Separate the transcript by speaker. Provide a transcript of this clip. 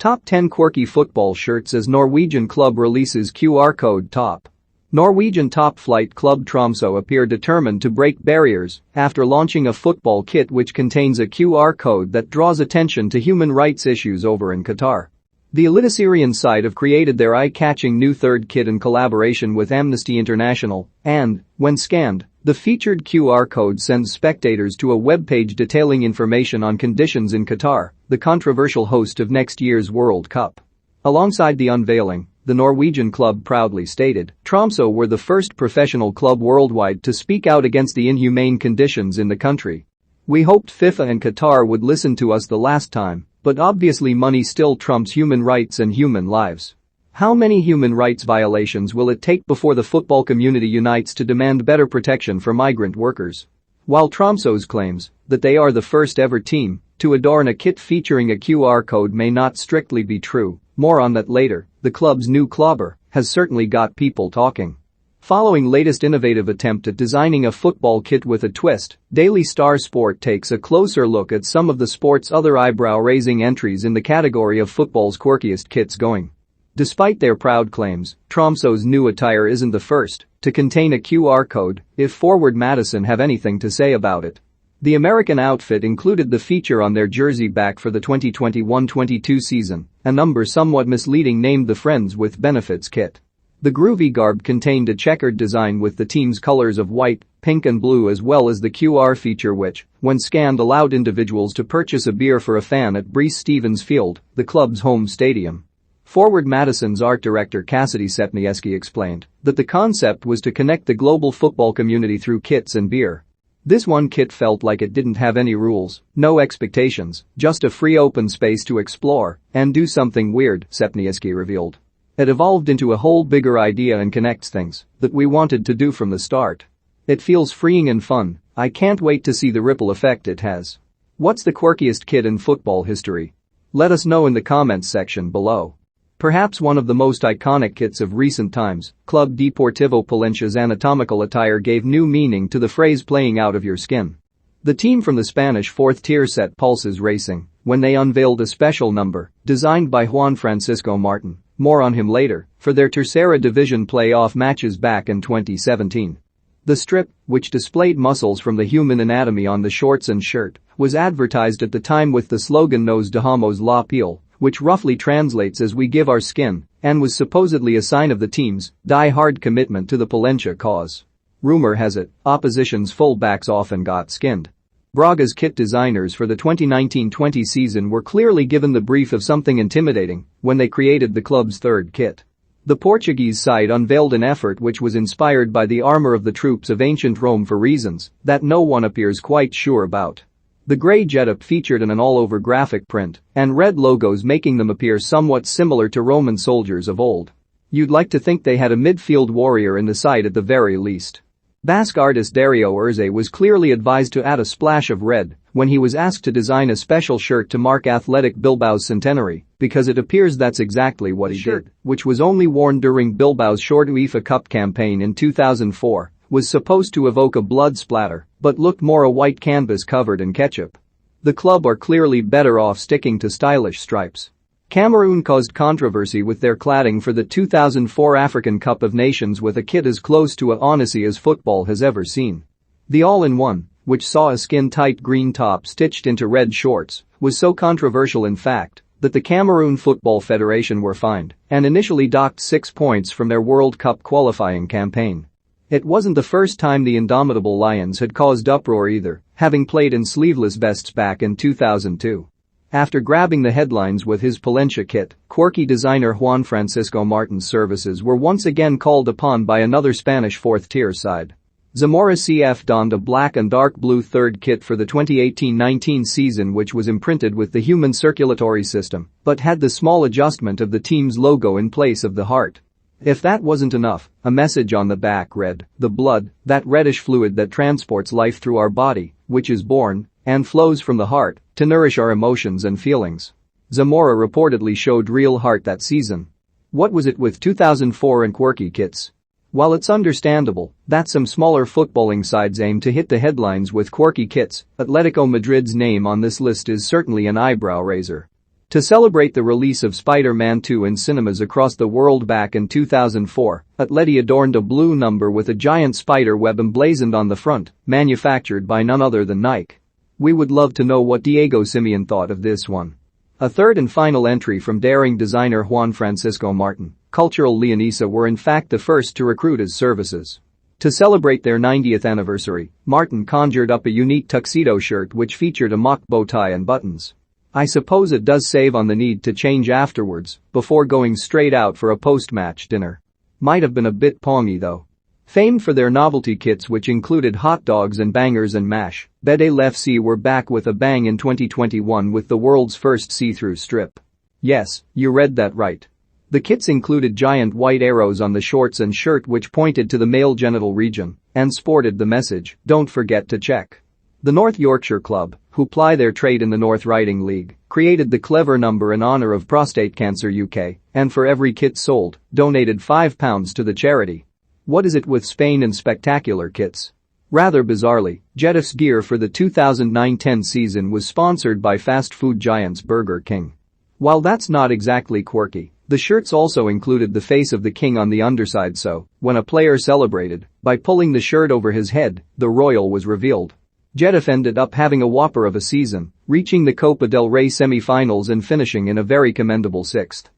Speaker 1: Top 10 quirky football shirts as Norwegian club releases QR code top. Norwegian top flight club Tromsø appear determined to break barriers after launching a football kit which contains a QR code that draws attention to human rights issues over in Qatar. The Eliteserien side have created their eye-catching new third kit in collaboration with Amnesty International, and, when scanned, the featured QR code sends spectators to a webpage detailing information on conditions in Qatar, the controversial host of next year's World Cup. Alongside the unveiling, the Norwegian club proudly stated, Tromsø were the first professional club worldwide to speak out against the inhumane conditions in the country. We hoped FIFA and Qatar would listen to us the last time, but obviously money still trumps human rights and human lives. How many human rights violations will it take before the football community unites to demand better protection for migrant workers? While Tromsø's claims that they are the first ever team to adorn a kit featuring a QR code may not strictly be true, more on that later, the club's new clobber has certainly got people talking. Following latest innovative attempt at designing a football kit with a twist, Daily Star Sport takes a closer look at some of the sport's other eyebrow-raising entries in the category of football's quirkiest kits going. Despite their proud claims, Tromsø's new attire isn't the first to contain a QR code, if forward Madison have anything to say about it. The American outfit included the feature on their jersey back for the 2021-22 season, a number somewhat misleading named the Friends with Benefits kit. The groovy garb contained a checkered design with the team's colors of white, pink and blue as well as the QR feature which, when scanned, allowed individuals to purchase a beer for a fan at Breese Stevens Field, the club's home stadium. Forward Madison's art director Cassidy Sepnieski explained that the concept was to connect the global football community through kits and beer. This one kit felt like it didn't have any rules, no expectations, just a free open space to explore and do something weird, Sepnieski revealed. It evolved into a whole bigger idea and connects things that we wanted to do from the start. It feels freeing and fun. I can't wait to see the ripple effect it has. What's the quirkiest kit in football history? Let us know in the comments section below. Perhaps one of the most iconic kits of recent times, Club Deportivo Palencia's anatomical attire gave new meaning to the phrase playing out of your skin. The team from the Spanish fourth tier set pulses racing when they unveiled a special number designed by Juan Francisco Martin, more on him later, for their Tercera Division playoff matches back in 2017. The strip, which displayed muscles from the human anatomy on the shorts and shirt, was advertised at the time with the slogan Nos dejamos la piel, which roughly translates as we give our skin, and was supposedly a sign of the team's die-hard commitment to the Palencia cause. Rumor has it, opposition's fullbacks often got skinned. Braga's kit designers for the 2019-20 season were clearly given the brief of something intimidating when they created the club's third kit. The Portuguese side unveiled an effort which was inspired by the armor of the troops of ancient Rome for reasons that no one appears quite sure about. The grey getup featured an all-over graphic print and red logos making them appear somewhat similar to Roman soldiers of old. You'd like to think they had a midfield warrior in the side at the very least. Basque artist Dario Urze was clearly advised to add a splash of red when he was asked to design a special shirt to mark Athletic Bilbao's centenary, because it appears that's exactly what he did, which was only worn during Bilbao's short UEFA Cup campaign in 2004, was supposed to evoke a blood splatter, but looked more a white canvas covered in ketchup. The club are clearly better off sticking to stylish stripes. Cameroon caused controversy with their cladding for the 2004 African Cup of Nations with a kit as close to a Odyssey as football has ever seen. The all-in-one, which saw a skin-tight green top stitched into red shorts, was so controversial in fact that the Cameroon Football Federation were fined and initially docked 6 points from their World Cup qualifying campaign. It wasn't the first time the indomitable Lions had caused uproar either, having played in sleeveless vests back in 2002. After grabbing the headlines with his Palencia kit, quirky designer Juan Francisco Martin's services were once again called upon by another Spanish fourth-tier side. Zamora CF donned a black and dark blue third kit for the 2018-19 season which was imprinted with the human circulatory system, but had the small adjustment of the team's logo in place of the heart. If that wasn't enough, a message on the back read, "The blood, that reddish fluid that transports life through our body, which is born and flows from the heart to nourish our emotions and feelings." Zamora reportedly showed real heart that season. What was it with 2004 and quirky kits? While it's understandable that some smaller footballing sides aim to hit the headlines with quirky kits, Atletico Madrid's name on this list is certainly an eyebrow raiser. To celebrate the release of Spider-Man 2 in cinemas across the world back in 2004, Atleti adorned a blue number with a giant spider web emblazoned on the front, manufactured by none other than Nike. We would love to know what Diego Simeone thought of this one. A third and final entry from daring designer Juan Francisco Martin, cultural Leonesa were in fact the first to recruit his services. To celebrate their 90th anniversary, Martin conjured up a unique tuxedo shirt which featured a mock bow tie and buttons. I suppose it does save on the need to change afterwards, before going straight out for a post-match dinner. Might have been a bit pongy though. Famed for their novelty kits which included hot dogs and bangers and mash, Bedel FC were back with a bang in 2021 with the world's first see-through strip. Yes, you read that right. The kits included giant white arrows on the shorts and shirt which pointed to the male genital region and sported the message, "Don't forget to check." The North Yorkshire club, who ply their trade in the North Riding League, created the clever number in honour of Prostate Cancer UK and for every kit sold, donated £5 to the charity. What is it with Spain and spectacular kits? Rather bizarrely, GetaF's gear for the 2009-10 season was sponsored by fast food giants Burger King. While that's not exactly quirky, the shirts also included the face of the king on the underside, so when a player celebrated by pulling the shirt over his head, the royal was revealed. Getafe ended up having a whopper of a season, reaching the Copa del Rey semi-finals and finishing in a very commendable 6th.